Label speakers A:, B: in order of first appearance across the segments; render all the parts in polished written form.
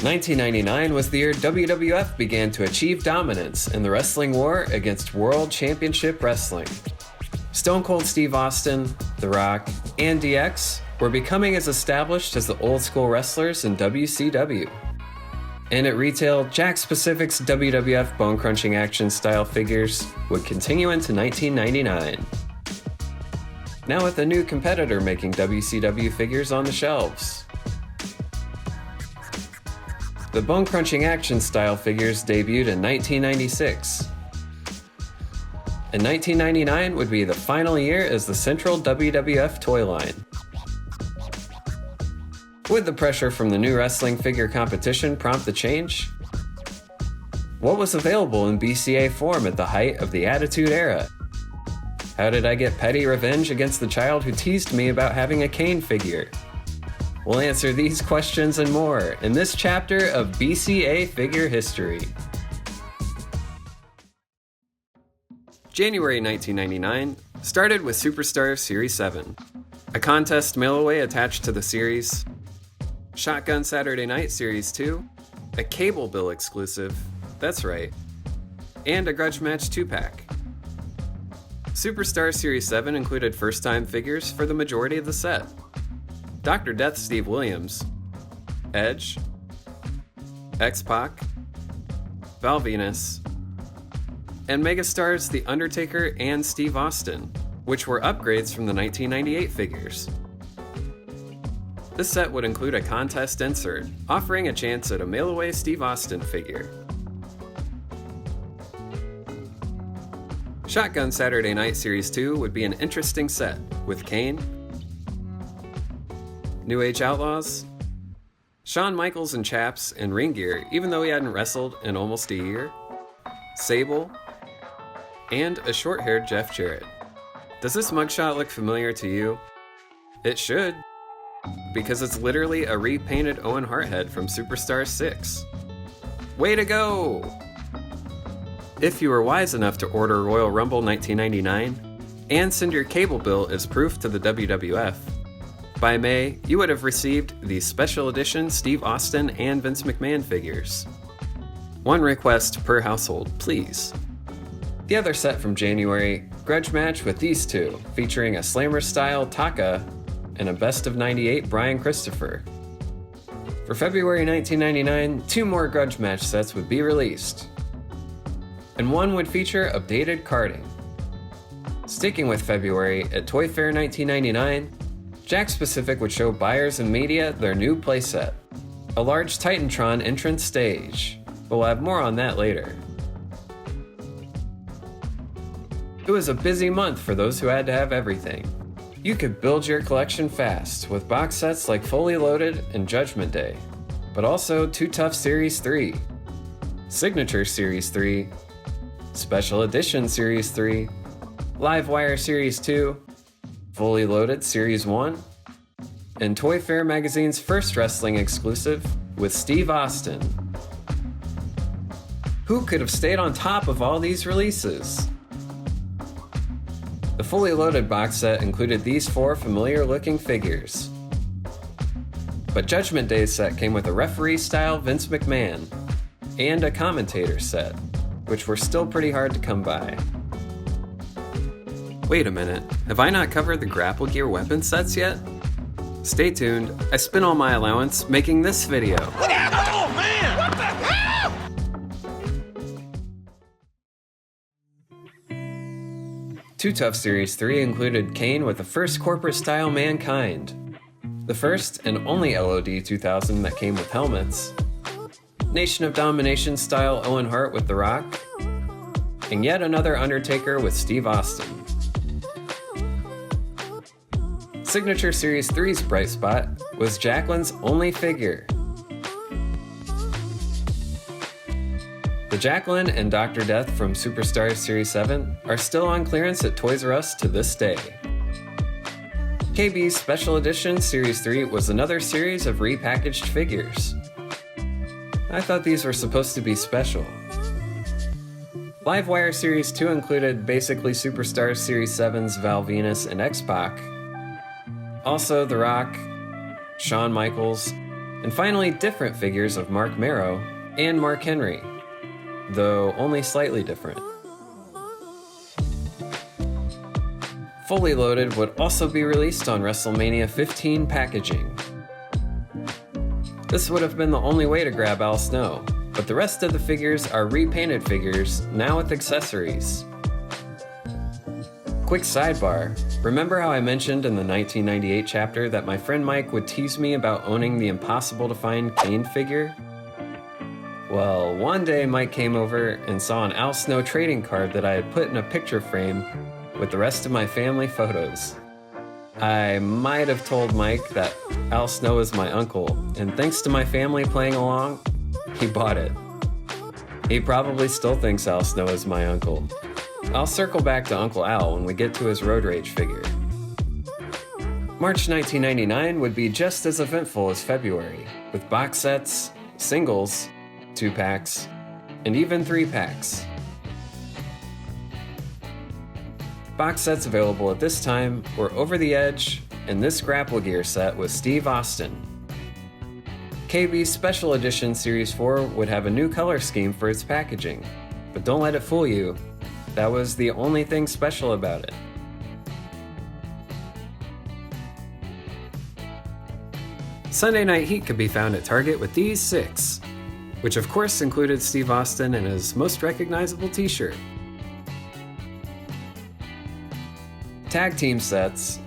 A: 1999 was the year WWF began to achieve dominance in the wrestling war against World Championship Wrestling. Stone Cold Steve Austin, The Rock, and DX were becoming as established as the old school wrestlers in WCW. And at retail, Jakks Pacific's WWF bone-crunching action style figures would continue into 1999. Now with a new competitor making WCW figures on the shelves. The bone-crunching action style figures debuted in 1996. And 1999 would be the final year as the central WWF toy line. Would the pressure from the new wrestling figure competition prompt the change? What was available in BCA form at the height of the Attitude Era? How did I get petty revenge against the child who teased me about having a Kane figure? We'll answer these questions and more in this chapter of BCA figure history. January 1999 started with Superstars Series 7, a contest mail-away attached to the series, Shotgun Saturday Night Series 2, a Cable Bill exclusive, that's right, and a Grudge Match 2-pack. Superstars Series 7 included first-time figures for the majority of the set. Dr. Death Steve Williams, Edge, X-Pac, Val Venus, and megastars The Undertaker and Steve Austin, which were upgrades from the 1998 figures. This set would include a contest insert, offering a chance at a mail-away Steve Austin figure. Shotgun Saturday Night Series 2 would be an interesting set, with Kane, New Age Outlaws, Shawn Michaels in chaps and ring gear even though he hadn't wrestled in almost a year, Sable, and a short-haired Jeff Jarrett. Does this mugshot look familiar to you? It should, because it's literally a repainted Owen Hart head from Superstars 6. Way to go! If you were wise enough to order Royal Rumble 1999 and send your cable bill as proof to the WWF, by May, you would have received the special edition Steve Austin and Vince McMahon figures. One request per household, please. The other set from January, Grudge Match with these two, featuring a Slammer-style Taka and a Best of 98 Brian Christopher. For February 1999, 2 more Grudge Match sets would be released, and one would feature updated carding. Sticking with February, at Toy Fair 1999, Jakks Pacific would show buyers and media their new playset, a large Titantron entrance stage, but we'll have more on that later. It was a busy month for those who had to have everything. You could build your collection fast with box sets like Fully Loaded and Judgment Day, but also Too Tough Series 3, Signature Series 3, Special Edition Series 3, Live Wire Series 2, Fully Loaded Series 1, and Toy Fair Magazine's first wrestling exclusive with Steve Austin. Who could have stayed on top of all these releases? The Fully Loaded box set included these 4 familiar-looking figures. But Judgment Day's set came with a referee-style Vince McMahon and a commentator set, which were still pretty hard to come by. Wait a minute, have I not covered the Grapple Gear weapon sets yet? Stay tuned, I spent all my allowance making this video.
B: Oh man! What the hell?
A: Too Tough Series 3 included Kane with the first corporate-style Mankind, the first and only LOD 2000 that came with helmets, Nation of Domination-style Owen Hart with The Rock, and yet another Undertaker with Steve Austin. Signature Series 3's bright spot was Jacqueline's only figure. The Jacqueline and Dr. Death from Superstars Series 7 are still on clearance at Toys R Us to this day. KB's Special Edition Series 3 was another series of repackaged figures. I thought these were supposed to be special. Livewire Series 2 included basically Superstars Series 7's Val Venus and X-Pac. Also The Rock, Shawn Michaels, And finally, different figures of Mark Marrow and Mark Henry, though only slightly different. Fully Loaded would also be released on WrestleMania 15 packaging. This would have been the only way to grab Al Snow, but the rest of the figures are repainted figures, now with accessories. Quick sidebar, remember how I mentioned in the 1998 chapter that my friend Mike would tease me about owning the impossible to find Kane figure? Well, one day Mike came over and saw an Al Snow trading card that I had put in a picture frame with the rest of my family photos. I might have told Mike that Al Snow is my uncle, and thanks to my family playing along, he bought it. He probably still thinks Al Snow is my uncle. I'll circle back to Uncle Al when we get to his Road Rage figure. March 1999 would be just as eventful as February, with box sets, singles, 2-packs, and even 3-packs. Box sets available at this time were Over the Edge and this Grapple Gear set with Steve Austin. KB's Special Edition Series 4 would have a new color scheme for its packaging, but don't let it fool you, that was the only thing special about it. Sunday Night Heat could be found at Target with these 6, which of course included Steve Austin and his most recognizable t-shirt. Tag team sets,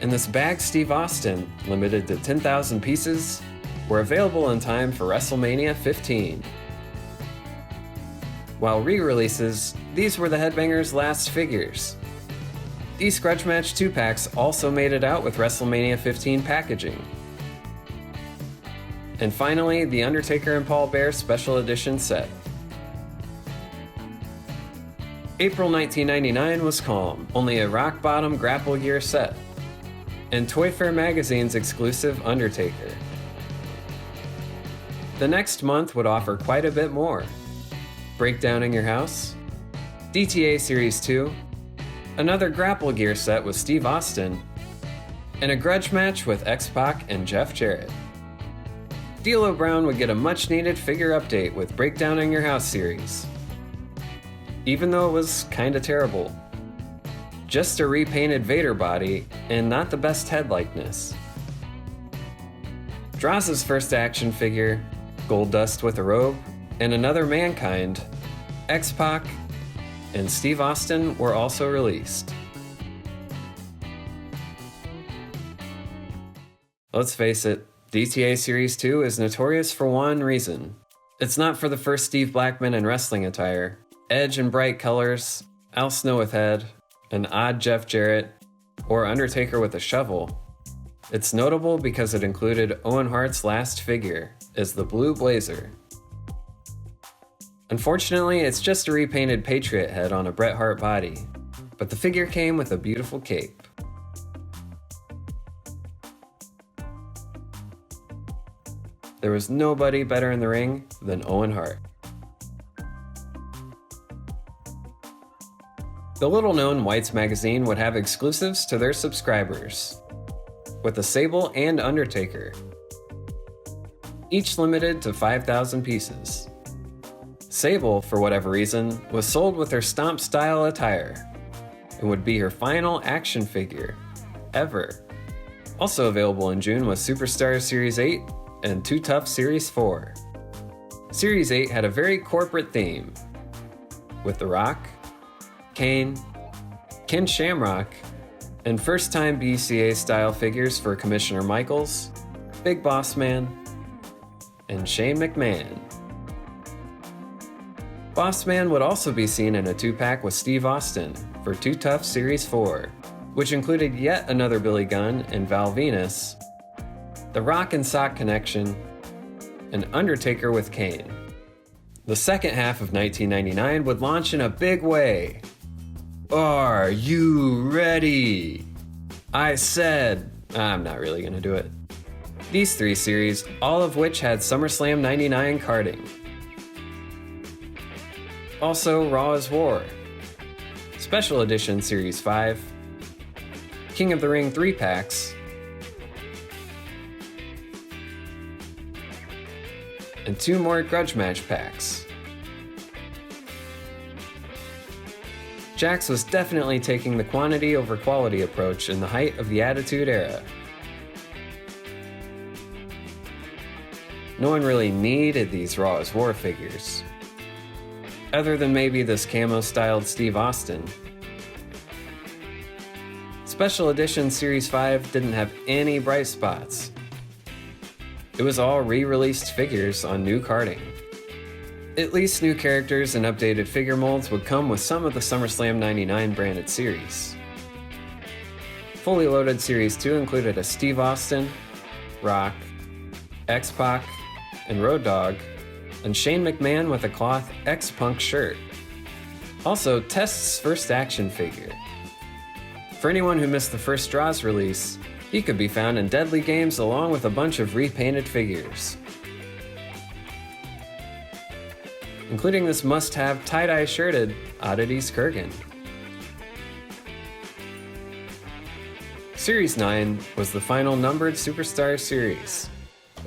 A: and this Bag Steve Austin, limited to 10,000 pieces, were available in time for WrestleMania 15. While re-releases, these were the Headbangers' last figures. These Grudge Match 2-packs also made it out with WrestleMania 15 packaging. And finally, the Undertaker and Paul Bearer Special Edition set. April 1999 was calm, only a rock-bottom Grapple Gear set, and Toy Fair magazine's exclusive Undertaker. The next month would offer quite a bit more. Breakdowning Your House, DTA Series 2, another Grapple Gear set with Steve Austin, and a grudge match with X-Pac and Jeff Jarrett. D'Lo Brown would get a much-needed figure update with Breakdowning Your House series, even though it was kinda terrible. Just a repainted Vader body, and not the best head likeness. Droz' first action figure, Gold Dust with a robe, and another Mankind, X-Pac, and Steve Austin were also released. Let's face it, DTA Series 2 is notorious for one reason. It's not for the first Steve Blackman in wrestling attire, Edge in bright colors, Al Snow with head, an odd Jeff Jarrett, or Undertaker with a shovel. It's notable because it included Owen Hart's last figure as the Blue Blazer. Unfortunately, it's just a repainted Patriot head on a Bret Hart body, but the figure came with a beautiful cape. There was nobody better in the ring than Owen Hart. The little-known Whites magazine would have exclusives to their subscribers, with a Sable and Undertaker, each limited to 5,000 pieces. Sable, for whatever reason, was sold with her Stomp-style attire, and would be her final action figure, ever. Also available in June was Superstars Series 8 and Too Tough Series 4. Series 8 had a very corporate theme, with The Rock, Kane, Ken Shamrock, and first-time BCA-style figures for Commissioner Michaels, Big Boss Man, and Shane McMahon. Boss Man would also be seen in a 2-pack with Steve Austin for Too Tough Series 4, which included yet another Billy Gunn and Val Venus, the Rock and Sock Connection, and Undertaker with Kane. The second half of 1999 would launch in a big way. Are you ready? I said, I'm not really gonna do it. These 3 series, all of which had SummerSlam 99 carding. Also, Raw is War, Special Edition Series 5, King of the Ring 3-packs, and 2 more grudge match packs. Jakks was definitely taking the quantity over quality approach in the height of the Attitude Era. No one really needed these Raw as War figures, other than maybe this camo-styled Steve Austin. Special Edition Series 5 didn't have any bright spots. It was all re-released figures on new carding. At least new characters and updated figure molds would come with some of the SummerSlam 99 branded series. Fully loaded Series 2 included a Steve Austin, Rock, X-Pac, and Road Dogg, and Shane McMahon with a cloth X-Punk shirt. Also, Test's first action figure. For anyone who missed the first Draw's release, he could be found in Deadly Games along with a bunch of repainted figures, including this must-have tie-dye shirted Oddities Kurgan. Series 9 was the final numbered Superstar series,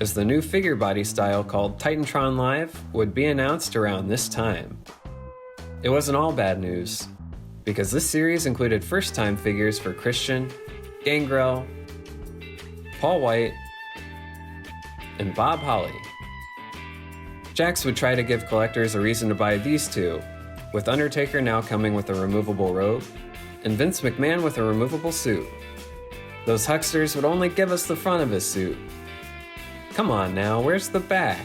A: as the new figure body style called Titantron Live would be announced around this time. It wasn't all bad news, because this series included first-time figures for Christian, Gangrel, Paul White, and Bob Holly. Jakks would try to give collectors a reason to buy these two, with Undertaker now coming with a removable robe, and Vince McMahon with a removable suit. Those hucksters would only give us the front of his suit. Come on now, where's the back?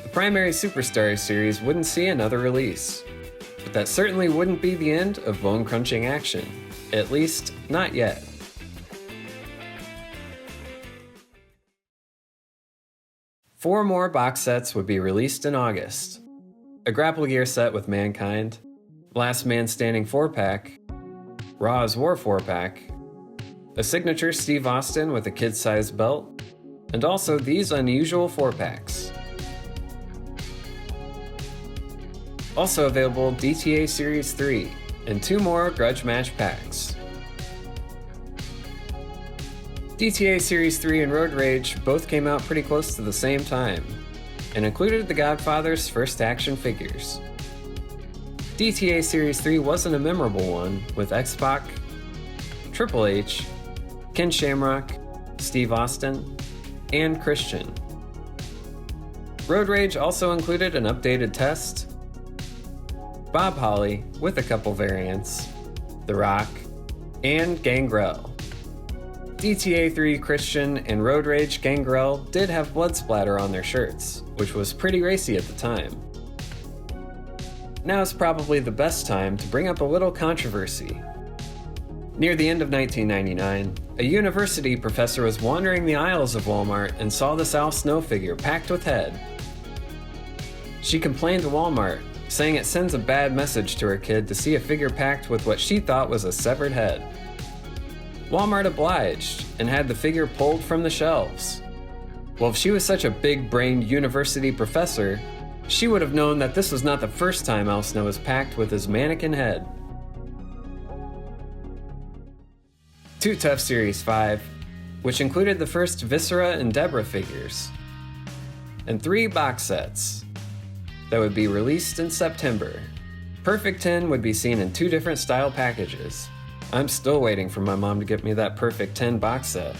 A: The primary Superstar series wouldn't see another release, but that certainly wouldn't be the end of bone-crunching action, at least not yet. Four more box sets would be released in August. A Grapple Gear set with Mankind, Last Man Standing 4-pack, Raw as War 4-pack, a signature Steve Austin with a kid-sized belt, and also these unusual 4-packs. Also available DTA Series 3, and 2 more grudge match packs. DTA Series 3 and Road Rage both came out pretty close to the same time, and included the Godfather's first action figures. DTA Series 3 wasn't a memorable one, with X-Pac, Triple H, Ken Shamrock, Steve Austin, and Christian. Road Rage also included an updated Test, Bob Holly with a couple variants, The Rock, and Gangrel. DTA 3 Christian and Road Rage Gangrel did have blood splatter on their shirts, which was pretty racy at the time. Now is probably the best time to bring up a little controversy. Near the end of 1999, a university professor was wandering the aisles of Walmart and saw this Al Snow figure packed with head. She complained to Walmart, saying it sends a bad message to her kid to see a figure packed with what she thought was a severed head. Walmart obliged and had the figure pulled from the shelves. Well, if she was such a big-brained university professor, she would have known that this was not the first time Al Snow was packed with his mannequin head. Too Tough Series 5, which included the first Viscera and Debra figures, and 3 box sets that would be released in September. Perfect 10 would be seen in 2 different style packages. I'm still waiting for my mom to get me that Perfect 10 box set.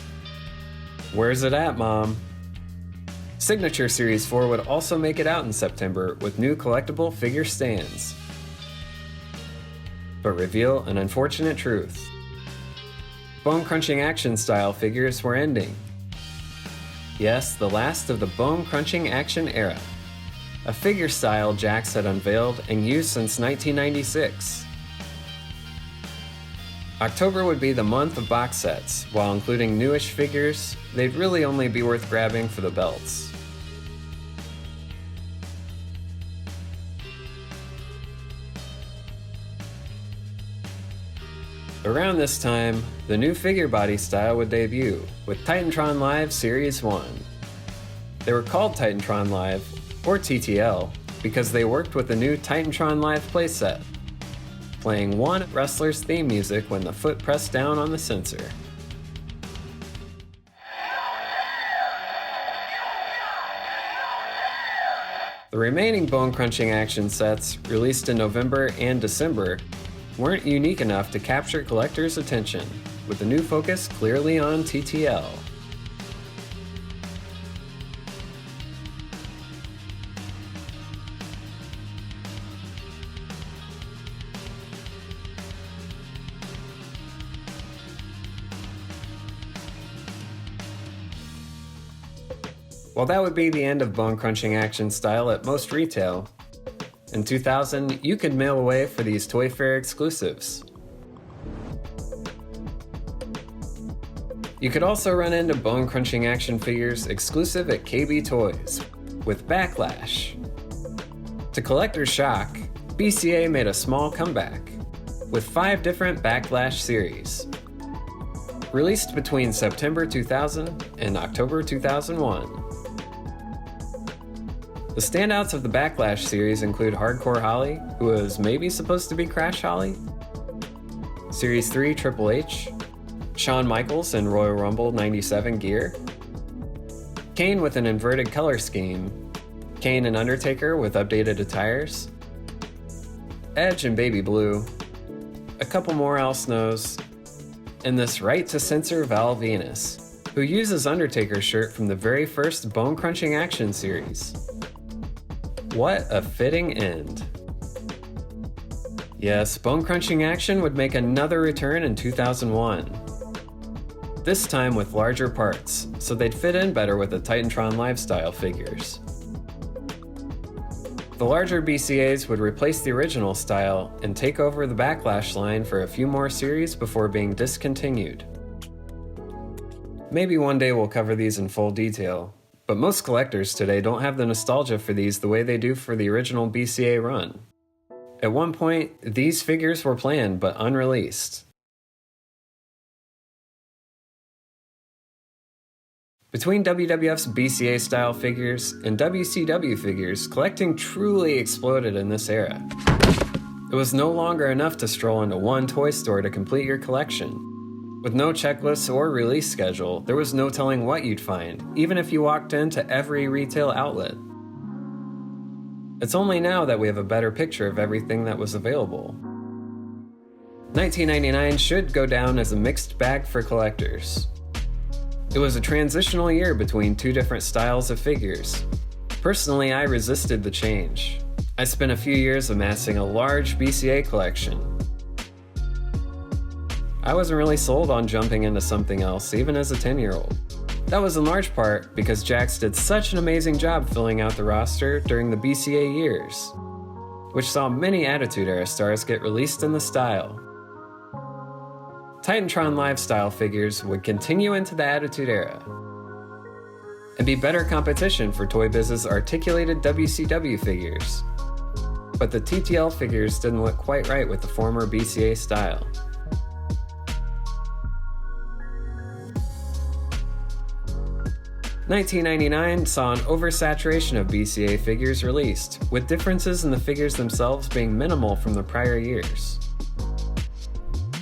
A: Where's it at, Mom? Signature Series 4 would also make it out in September with new collectible figure stands, but reveal an unfortunate truth. Bone-crunching action style figures were ending. Yes, the last of the bone-crunching action era. A figure style Jakks had unveiled and used since 1996. October would be the month of box sets. While including newish figures, they'd really only be worth grabbing for the belts. Around this time, the new figure body style would debut, with Titantron Live Series 1. They were called Titantron Live, or TTL, because they worked with the new Titantron Live playset, playing one wrestler's theme music when the foot pressed down on the sensor. The remaining bone-crunching action sets, released in November and December, weren't unique enough to capture collectors' attention, with the new focus clearly on TTL. While that would be the end of bone-crunching action style at most retail, in 2000 you could mail away for these Toy Fair exclusives. You could also run into bone-crunching action figures exclusive at KB Toys, with Backlash. To collector's shock, BCA made a small comeback, with 5 different Backlash series. Released between September 2000 and October 2001. The standouts of the Backlash series include Hardcore Holly, who was maybe supposed to be Crash Holly, Series 3 Triple H, Shawn Michaels in Royal Rumble 97 gear, Kane with an inverted color scheme, Kane and Undertaker with updated attires, Edge in baby blue, a couple more Al Snows, and this right to censor Val Venus, who uses Undertaker's shirt from the very first bone-crunching action series. What a fitting end. Yes, bone-crunching action would make another return in 2001. This time with larger parts, so they'd fit in better with the Titantron Lifestyle figures. The larger BCAs would replace the original style and take over the Backlash line for a few more series before being discontinued. Maybe one day we'll cover these in full detail, but most collectors today don't have the nostalgia for these the way they do for the original BCA run. At one point, these figures were planned but unreleased. Between WWF's BCA style figures and WCW figures, collecting truly exploded in this era. It was no longer enough to stroll into one toy store to complete your collection. With no checklists or release schedule, there was no telling what you'd find, even if you walked into every retail outlet. It's only now that we have a better picture of everything that was available. 1999 should go down as a mixed bag for collectors. It was a transitional year between 2 different styles of figures. Personally, I resisted the change. I spent a few years amassing a large BCA collection. I wasn't really sold on jumping into something else, even as a 10-year-old. That was in large part because Jakks did such an amazing job filling out the roster during the BCA years, which saw many Attitude Era stars get released in the style. Titantron Lifestyle figures would continue into the Attitude Era and be better competition for Toy Biz's articulated WCW figures. But the TTL figures didn't look quite right with the former BCA style. $1999 saw an oversaturation of BCA figures released, with differences in the figures themselves being minimal from the prior years.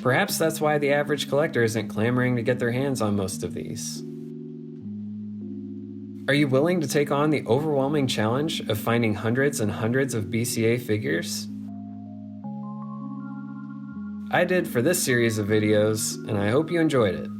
A: Perhaps that's why the average collector isn't clamoring to get their hands on most of these. Are you willing to take on the overwhelming challenge of finding hundreds and hundreds of BCA figures? I did for this series of videos, and I hope you enjoyed it.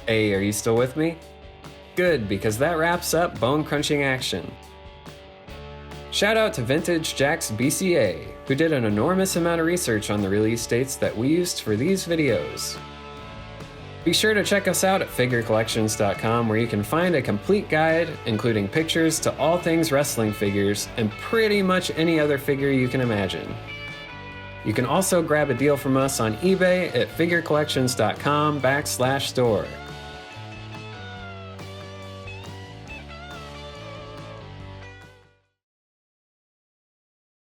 A: Hey, are you still with me? Good, because that wraps up bone-crunching action. Shout out to Vintage Jakks BCA, who did an enormous amount of research on the release dates that we used for these videos. Be sure to check us out at figurecollections.com, where you can find a complete guide, including pictures to all things wrestling figures and pretty much any other figure you can imagine. You can also grab a deal from us on eBay at figurecollections.com/store.